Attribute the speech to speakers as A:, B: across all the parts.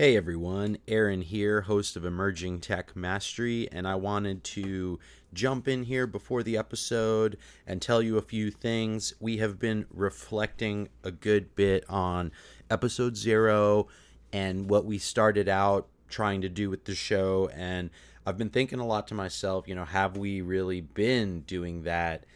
A: Hey everyone, Aaron here, host of Emerging Tech Mastery, and I wanted to jump in here before the episode and tell you a few things. We have been reflecting a good bit on episode 0 and what we started out trying to do with the show, and I've been thinking a lot to myself, have we really been doing that?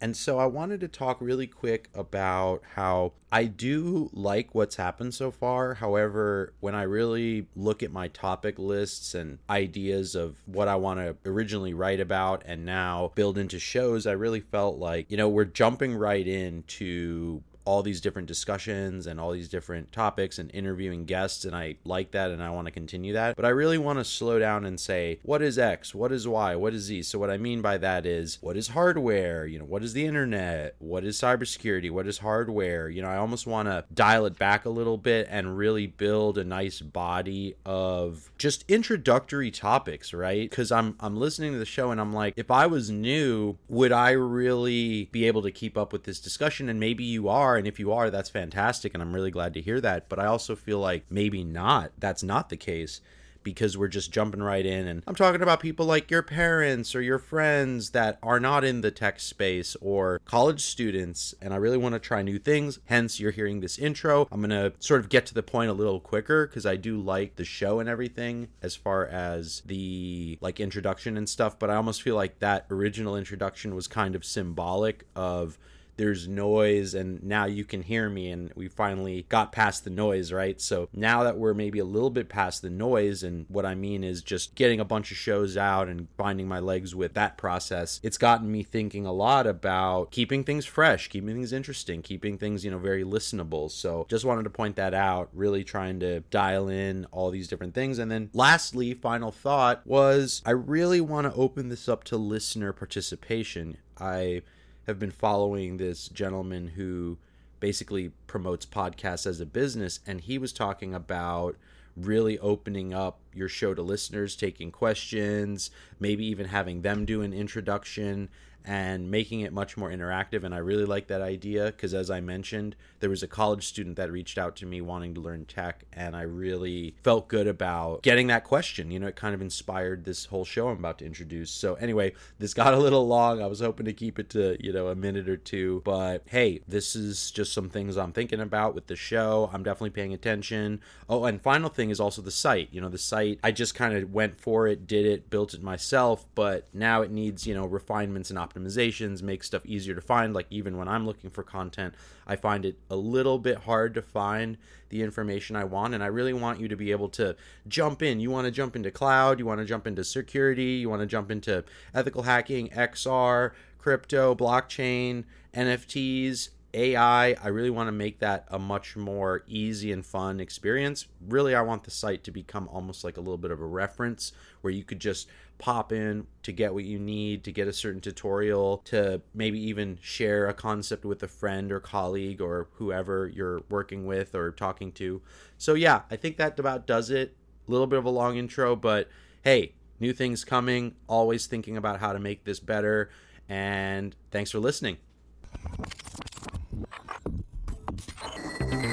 A: And so I wanted to talk really quick about how I do like what's happened so far. However, when I really look at my topic lists and ideas of what I want to originally write about and now build into shows, I really felt like, we're jumping right into all these different discussions and all these different topics and interviewing guests, and I like that and I want to continue that. But I really want to slow down and say, what is X? What is Y? What is Z? So what I mean by that is, what is hardware? What is the internet? What is cybersecurity? What is hardware? I almost want to dial it back a little bit and really build a nice body of just introductory topics, right? Because I'm listening to the show and I'm like, if I was new, would I really be able to keep up with this discussion? And maybe you are. And if you are, that's fantastic. And I'm really glad to hear that. But I also feel like maybe not. That's not the case, because we're just jumping right in. And I'm talking about people like your parents or your friends that are not in the tech space, or college students. And I really want to try new things. Hence, you're hearing this intro. I'm going to sort of get to the point a little quicker because I do like the show and everything as far as the introduction and stuff. But I almost feel like that original introduction was kind of symbolic of there's noise and now you can hear me, and we finally got past the noise, right? So now that we're maybe a little bit past the noise, and what I mean is just getting a bunch of shows out and finding my legs with that process, it's gotten me thinking a lot about keeping things fresh, keeping things interesting, keeping things, very listenable. So just wanted to point that out, really trying to dial in all these different things. And then lastly, final thought was, I really want to open this up to listener participation. I have been following this gentleman who basically promotes podcasts as a business, and he was talking about really opening up your show to listeners, taking questions, maybe even having them do an introduction and making it much more interactive. And I really like that idea because, as I mentioned, there was a college student that reached out to me wanting to learn tech, and I really felt good about getting that question. It kind of inspired this whole show I'm about to introduce. So anyway, this got a little long. I was hoping to keep it to, a minute or two, but hey, this is just some things I'm thinking about with the show. I'm definitely paying attention. Oh, and final thing is also the site. The site, I just kind of went for it, did it, built it myself, but now it needs, refinements and optimizations, make stuff easier to find. Like even when I'm looking for content, I find it a little bit hard to find the information I want, and I really want you to be able to jump in. You want to jump into cloud, you want to jump into security, you want to jump into ethical hacking, XR, crypto, blockchain, NFTs, AI. I really want to make that a much more easy and fun experience. Really, I want the site to become almost like a little bit of a reference where you could just pop in to get what you need, to get a certain tutorial, to maybe even share a concept with a friend or colleague or whoever you're working with or talking to. So yeah, I think that about does it. A little bit of a long intro, but hey, new things coming, always thinking about how to make this better. And thanks for listening.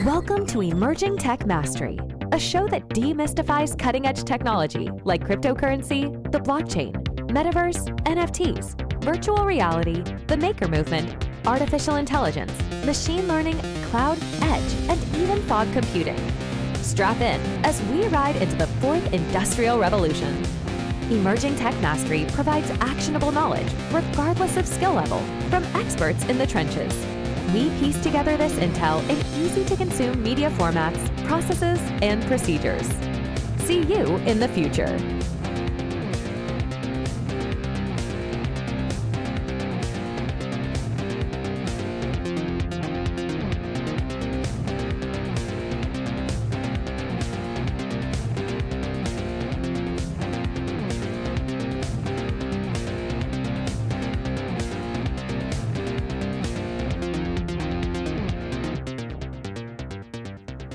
B: Welcome to Emerging Tech Mastery, a show that demystifies cutting-edge technology like cryptocurrency, the blockchain, metaverse, NFTs, virtual reality, the maker movement, artificial intelligence, machine learning, cloud, edge, and even fog computing. Strap in as we ride into the fourth industrial revolution. Emerging Tech Mastery provides actionable knowledge, regardless of skill level, from experts in the trenches. We piece together this intel in easy-to-consume media formats, processes, and procedures. See you in the future.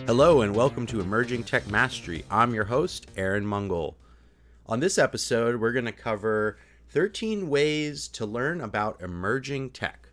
A: Hello and welcome to Emerging Tech Mastery. I'm your host, Aaron Mungall. On this episode, we're going to cover 13 ways to learn about emerging tech.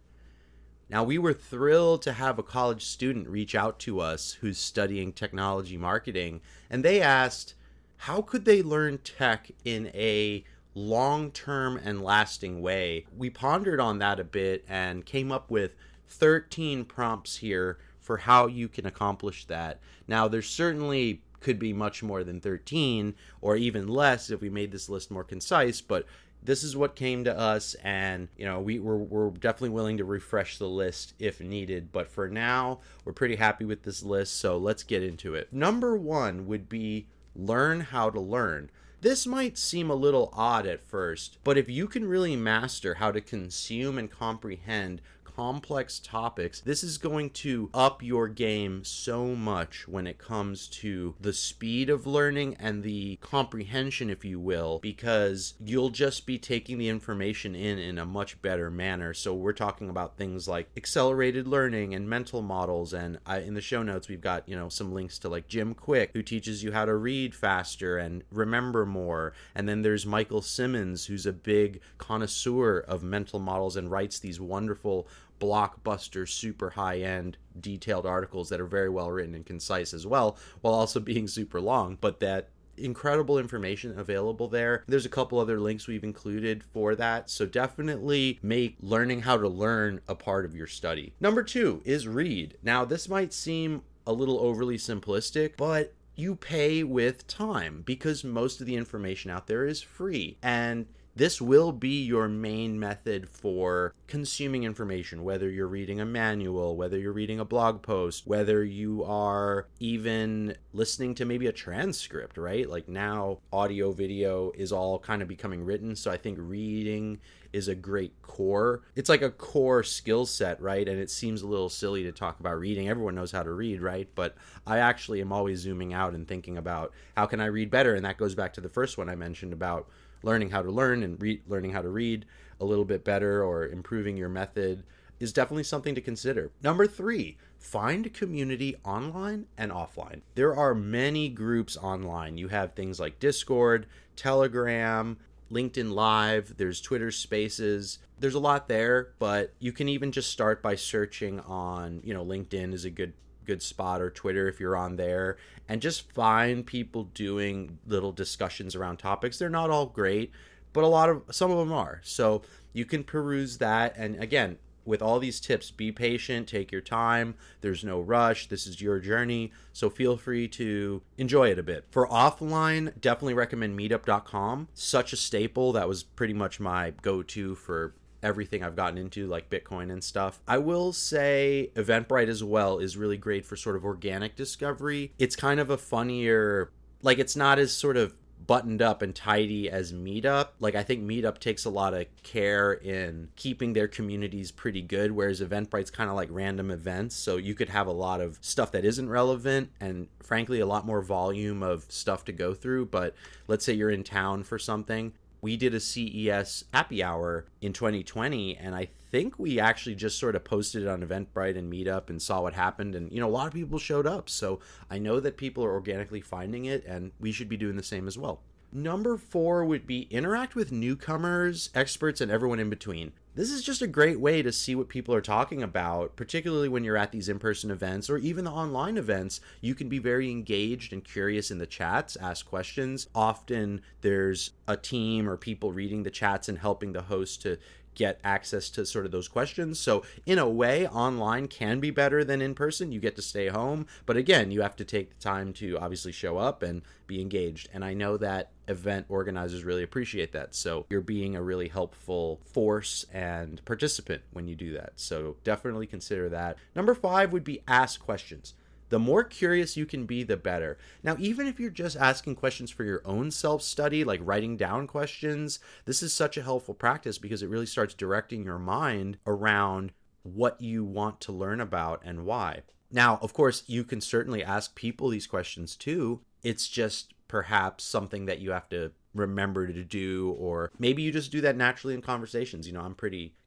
A: Now, we were thrilled to have a college student reach out to us who's studying technology marketing, and they asked, how could they learn tech in a long-term and lasting way? We pondered on that a bit and came up with 13 prompts here for how you can accomplish that. Now, there certainly could be much more than 13 or even less if we made this list more concise, but this is what came to us, and we're definitely willing to refresh the list if needed, but for now we're pretty happy with this list, so let's get into it. Number 1 would be learn how to learn. This might seem a little odd at first, but if you can really master how to consume and comprehend complex topics, this is going to up your game so much when it comes to the speed of learning and the comprehension, if you will, because you'll just be taking the information in a much better manner. So we're talking about things like accelerated learning and mental models, and in the show notes we've got some links to like Jim Quick, who teaches you how to read faster and remember more, and then there's Michael Simmons, who's a big connoisseur of mental models and writes these wonderful blockbuster, super high-end, detailed articles that are very well written and concise as well, while also being super long, but that incredible information available there. There's a couple other links we've included for that, so definitely make learning how to learn a part of your study. Number 2 is read. Now, this might seem a little overly simplistic, but you pay with time because most of the information out there is free, and this will be your main method for consuming information, whether you're reading a manual, whether you're reading a blog post, whether you are even listening to maybe a transcript, right? Like now, audio, video is all kind of becoming written, so I think reading is a great core. It's like a core skill set, right? And it seems a little silly to talk about reading. Everyone knows how to read, right? But I actually am always zooming out and thinking about how can I read better? And that goes back to the first one I mentioned about learning how to learn and learning how to read a little bit better, or improving your method is definitely something to consider. Number 3, find community online and offline. There are many groups online. You have things like Discord, Telegram, LinkedIn Live, there's Twitter Spaces. There's a lot there, but you can even just start by searching on, LinkedIn is a good spot, or Twitter if you're on there, and just find people doing little discussions around topics. They're not all great, but some of them are. So you can peruse that. And again, with all these tips, be patient, take your time. There's no rush. This is your journey. So feel free to enjoy it a bit. For offline, definitely recommend meetup.com. Such a staple. That was pretty much my go-to for everything I've gotten into, like Bitcoin and stuff. I will say Eventbrite as well is really great for sort of organic discovery. It's kind of a funnier, like it's not as sort of buttoned up and tidy as Meetup. Like I think Meetup takes a lot of care in keeping their communities pretty good, whereas Eventbrite's kind of like random events. So you could have a lot of stuff that isn't relevant and frankly a lot more volume of stuff to go through. But let's say you're in town for something. We did a CES happy hour in 2020, and I think we actually just sort of posted it on Eventbrite and Meetup and saw what happened, and a lot of people showed up. So I know that people are organically finding it, and we should be doing the same as well. Number 4 would be interact with newcomers, experts, and everyone in between. This is just a great way to see what people are talking about, particularly when you're at these in-person events or even the online events. You can be very engaged and curious in the chats, ask questions. Often there's a team or people reading the chats and helping the host to get access to sort of those questions. So in a way, online can be better than in person. You get to stay home. But again, you have to take the time to obviously show up and be engaged. And I know that event organizers really appreciate that. So you're being a really helpful force and participant when you do that. So definitely consider that. Number 5 would be ask questions. The more curious you can be, the better. Now, even if you're just asking questions for your own self-study, like writing down questions, this is such a helpful practice because it really starts directing your mind around what you want to learn about and why. Now, of course, you can certainly ask people these questions too. It's just perhaps something that you have to remember to do, or maybe you just do that naturally in conversations.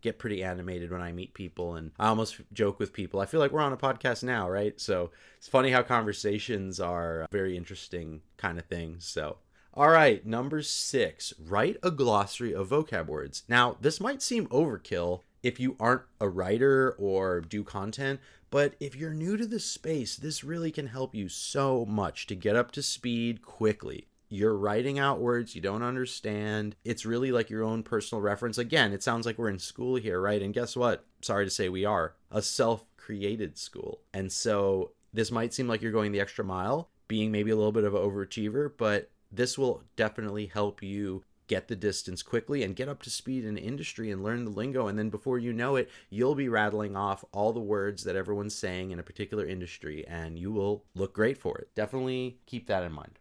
A: Get pretty animated when I meet people, and I almost joke with people. I feel like we're on a podcast now, right? So it's funny how conversations are very interesting kind of things. So all right, number 6, write a glossary of vocab words. Now, this might seem overkill, if you aren't a writer or do content, but if you're new to this space, this really can help you so much to get up to speed quickly. You're writing out words you don't understand. It's really like your own personal reference. Again, it sounds like we're in school here, right? And guess what? Sorry to say we are a self-created school. And so this might seem like you're going the extra mile, being maybe a little bit of an overachiever, but this will definitely help you get the distance quickly and get up to speed in the industry and learn the lingo. And then before you know it, you'll be rattling off all the words that everyone's saying in a particular industry, and you will look great for it. Definitely keep that in mind.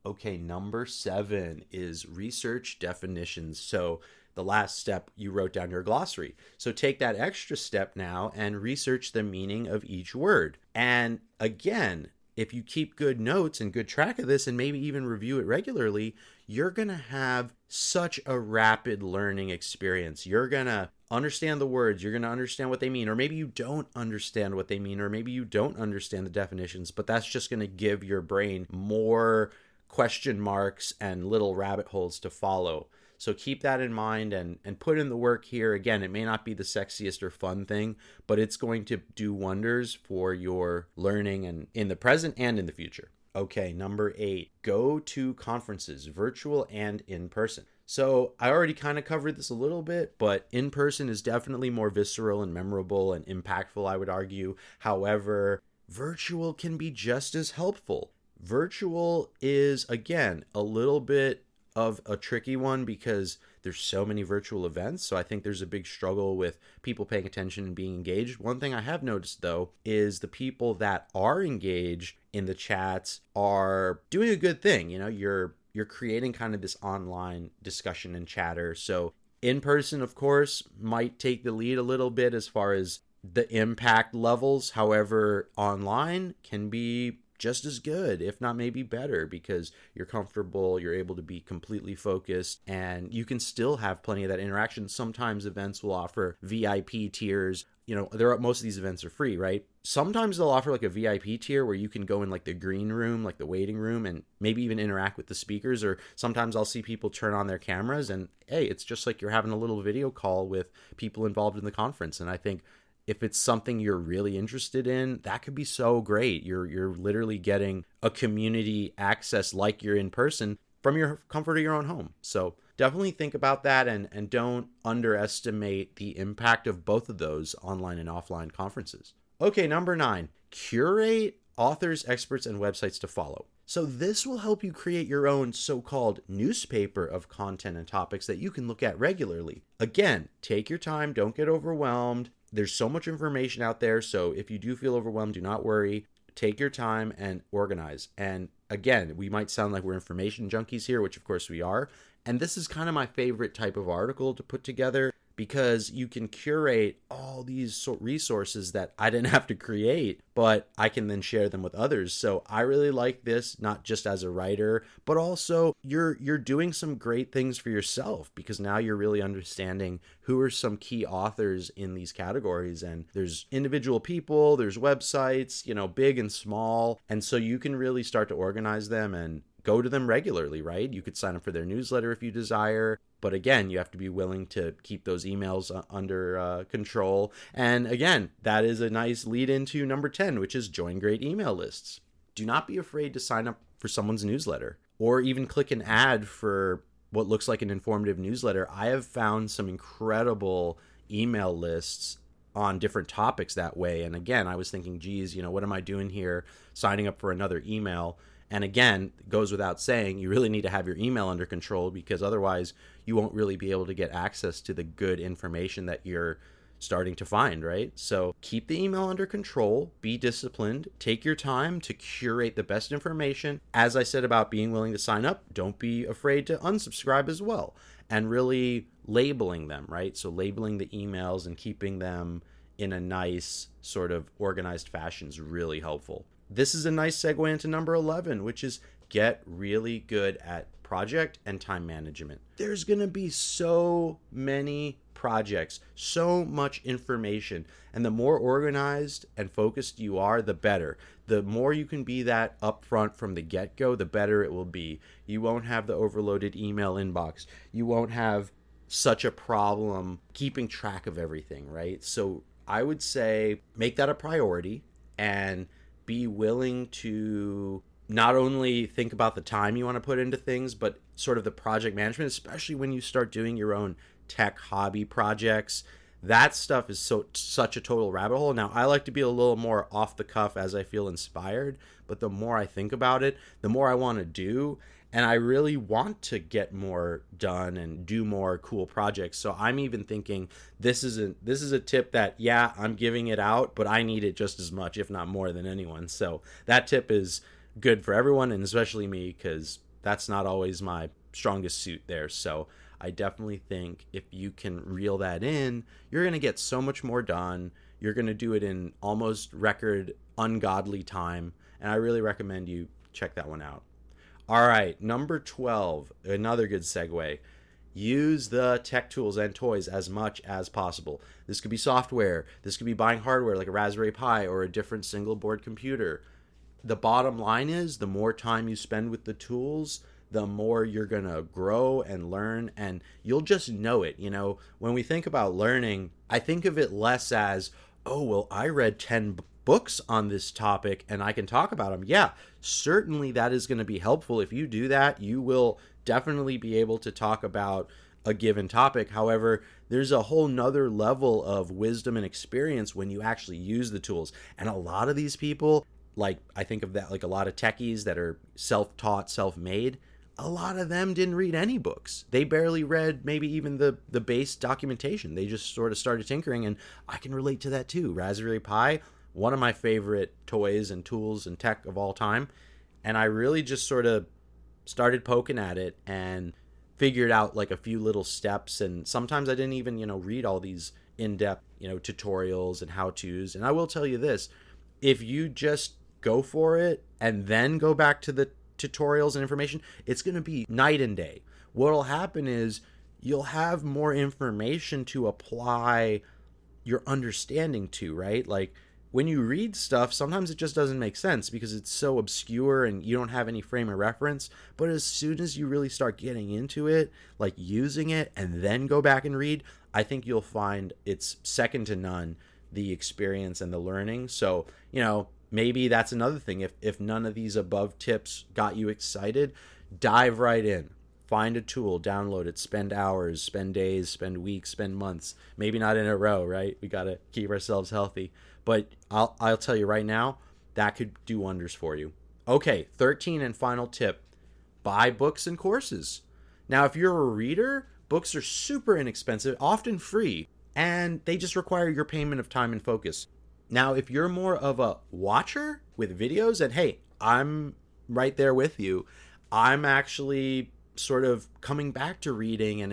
A: Okay, number 7 is research definitions. So the last step, you wrote down your glossary. So take that extra step now and research the meaning of each word. And again, if you keep good notes and good track of this and maybe even review it regularly, you're going to have such a rapid learning experience. You're going to understand the words. You're going to understand what they mean. Or maybe you don't understand what they mean. Or maybe you don't understand the definitions. But that's just going to give your brain more question marks and little rabbit holes to follow. So keep that in mind and put in the work here. Again, it may not be the sexiest or fun thing, but it's going to do wonders for your learning and in the present and in the future. Okay, number 8, go to conferences, virtual and in person. So I already kind of covered this a little bit, but in person is definitely more visceral and memorable and impactful, I would argue. However, virtual can be just as helpful. Virtual is, again, a little bit of a tricky one because there's so many virtual events. So I think there's a big struggle with people paying attention and being engaged. One thing I have noticed, though, is the people that are engaged in the chats are doing a good thing. You know, you're creating kind of this online discussion and chatter. So in person, of course, might take the lead a little bit as far as the impact levels. However, online can be just as good, if not maybe better, because you're comfortable, you're able to be completely focused, and you can still have plenty of that interaction. Sometimes events will offer VIP tiers. You know, most of these events are free, right? Sometimes they'll offer like a VIP tier where you can go in like the green room, like the waiting room, and maybe even interact with the speakers. Or sometimes I'll see people turn on their cameras and, hey, it's just like you're having a little video call with people involved in the conference. And I think if it's something you're really interested in, that could be so great. You're literally getting a community access like you're in person from your comfort of your own home. So definitely think about that and don't underestimate the impact of both of those online and offline conferences. Okay, number 9, curate authors, experts, and websites to follow. So this will help you create your own so-called newspaper of content and topics that you can look at regularly. Again, take your time, don't get overwhelmed. There's so much information out there, so if you do feel overwhelmed, do not worry. Take your time and organize. And again, we might sound like we're information junkies here, which of course we are. And this is kind of my favorite type of article to put together because you can curate all these resources that I didn't have to create, but I can then share them with others. So I really like this, not just as a writer, but also you're doing some great things for yourself because now you're really understanding who are some key authors in these categories. And there's individual people, there's websites, you know, big and small. And so you can really start to organize them and go to them regularly, right? You could sign up for their newsletter if you desire. But again, you have to be willing to keep those emails under control. And again, that is a nice lead into number 10, which is join great email lists. Do not be afraid to sign up for someone's newsletter or even click an ad for what looks like an informative newsletter. I have found some incredible email lists on different topics that way. And again, I was thinking, geez, you know, what am I doing here signing up for another email? And again, it goes without saying, you really need to have your email under control because otherwise you won't really be able to get access to the good information that you're starting to find, right? So keep the email under control, be disciplined, take your time to curate the best information. As I said about being willing to sign up, don't be afraid to unsubscribe as well. And really labeling them, right? So labeling the emails and keeping them in a nice sort of organized fashion is really helpful. This is a nice segue into number 11, which is get really good at project and time management. There's going to be so many projects, so much information, and the more organized and focused you are, the better. The more you can be that upfront from the get-go, the better it will be. You won't have the overloaded email inbox. You won't have such a problem keeping track of everything, right? So I would say make that a priority and be willing to not only think about the time you want to put into things, but sort of the project management, especially when you start doing your own tech hobby projects. That stuff is such a total rabbit hole. Now, I like to be a little more off the cuff as I feel inspired, but the more I think about it, the more I want to do. And I really want to get more done and do more cool projects. So I'm even thinking this is a tip that, yeah, I'm giving it out, but I need it just as much, if not more than anyone. So that tip is good for everyone, and especially me, because that's not always my strongest suit there. So I definitely think if you can reel that in, you're going to get so much more done. You're going to do it in almost record ungodly time. And I really recommend you check that one out. All right, number 12, another good segue. Use the tech tools and toys as much as possible. This could be software. This could be buying hardware like a Raspberry Pi or a different single board computer. The bottom line is the more time you spend with the tools, the more you're going to grow and learn, and you'll just know it. You know, when we think about learning, I think of it less as, oh, well, I read 10 books on this topic and I can talk about them. Yeah, certainly that is going to be helpful. If you do that, you will definitely be able to talk about a given topic. However, there's a whole nother level of wisdom and experience when you actually use the tools. And a lot of these people, like I think of that, like a lot of techies that are self-taught, self-made, a lot of them didn't read any books. They barely read maybe even the base documentation. They just sort of started tinkering, and I can relate to that too. Raspberry Pi, one of my favorite toys and tools and tech of all time. And I really just sort of started poking at it and figured out like a few little steps. And sometimes I didn't even, read all these in-depth, tutorials and how-tos. And I will tell you this, if you just go for it and then go back to the tutorials and information, it's going to be night and day. What'll happen is you'll have more information to apply your understanding to, right? Like, when you read stuff, sometimes it just doesn't make sense because it's so obscure and you don't have any frame of reference. But as soon as you really start getting into it, like using it and then go back and read, I think you'll find it's second to none, the experience and the learning. So, maybe that's another thing. If none of these above tips got you excited, dive right in. Find a tool, download it, spend hours, spend days, spend weeks, spend months. Maybe not in a row, right? We got to keep ourselves healthy. But I'll tell you right now, that could do wonders for you. Okay, 13 and final tip. Buy books and courses. Now, if you're a reader, books are super inexpensive, often free, and they just require your payment of time and focus. Now, if you're more of a watcher with videos, and hey, I'm right there with you. I'm actually sort of coming back to reading, and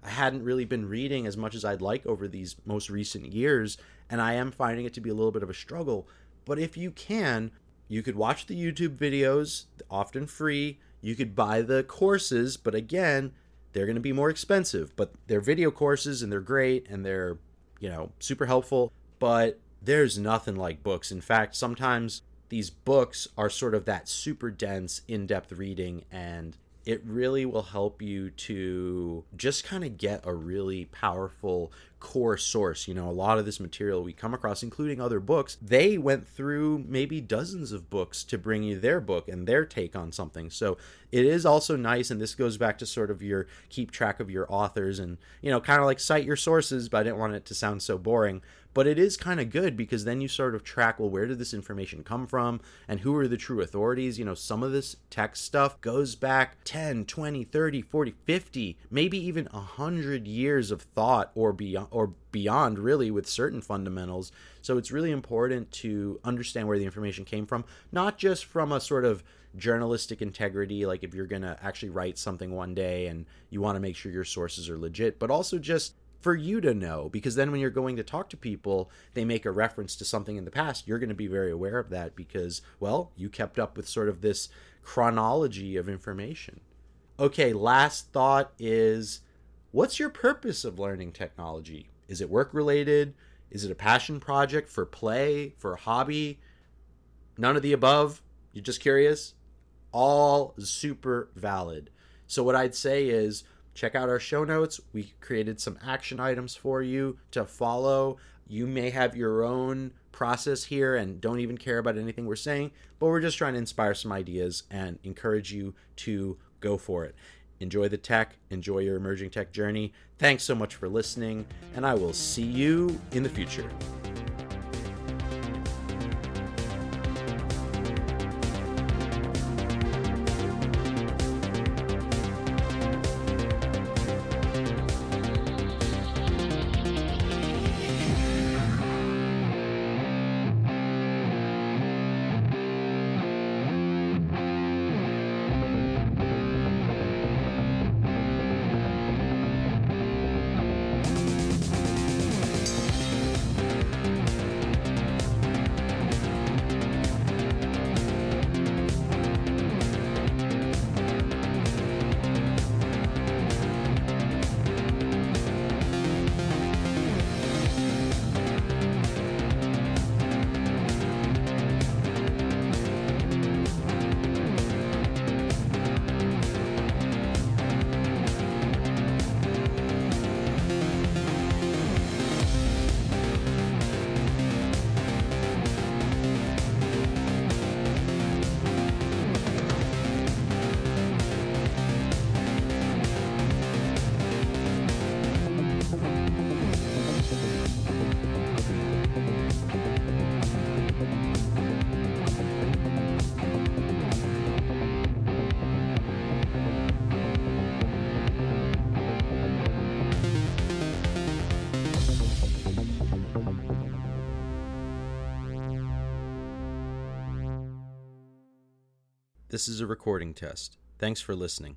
A: I hadn't really been reading as much as I'd like over these most recent years, and I am finding it to be a little bit of a struggle. But if you can, you could watch the YouTube videos, often free. You could buy the courses, but again, they're going to be more expensive. But they're video courses, and they're great, and they're, super helpful. But there's nothing like books. In fact, sometimes these books are sort of that super dense, in-depth reading, and it really will help you to just kind of get a really powerful core source. A lot of this material we come across, including other books, they went through maybe dozens of books to bring you their book and their take on something. So it is also nice, and this goes back to sort of your keep track of your authors and, kind of like cite your sources, but I didn't want it to sound so boring. But it is kind of good because then you sort of track, well, where did this information come from and who are the true authorities? Some of this tech stuff goes back 10, 20, 30, 40, 50, maybe even 100 years of thought or beyond really with certain fundamentals. So it's really important to understand where the information came from, not just from a sort of journalistic integrity, like if you're going to actually write something one day and you want to make sure your sources are legit, but also just for you to know, because then when you're going to talk to people, they make a reference to something in the past, you're going to be very aware of that because, well, you kept up with sort of this chronology of information. Okay, last thought is, what's your purpose of learning technology? Is it work-related? Is it a passion project for play, for a hobby? None of the above? You're just curious? All super valid. So what I'd say is, check out our show notes. We created some action items for you to follow. You may have your own process here and don't even care about anything we're saying, but we're just trying to inspire some ideas and encourage you to go for it. Enjoy the tech, enjoy your emerging tech journey. Thanks so much for listening, and I will see you in the future. This is a recording test. Thanks for listening.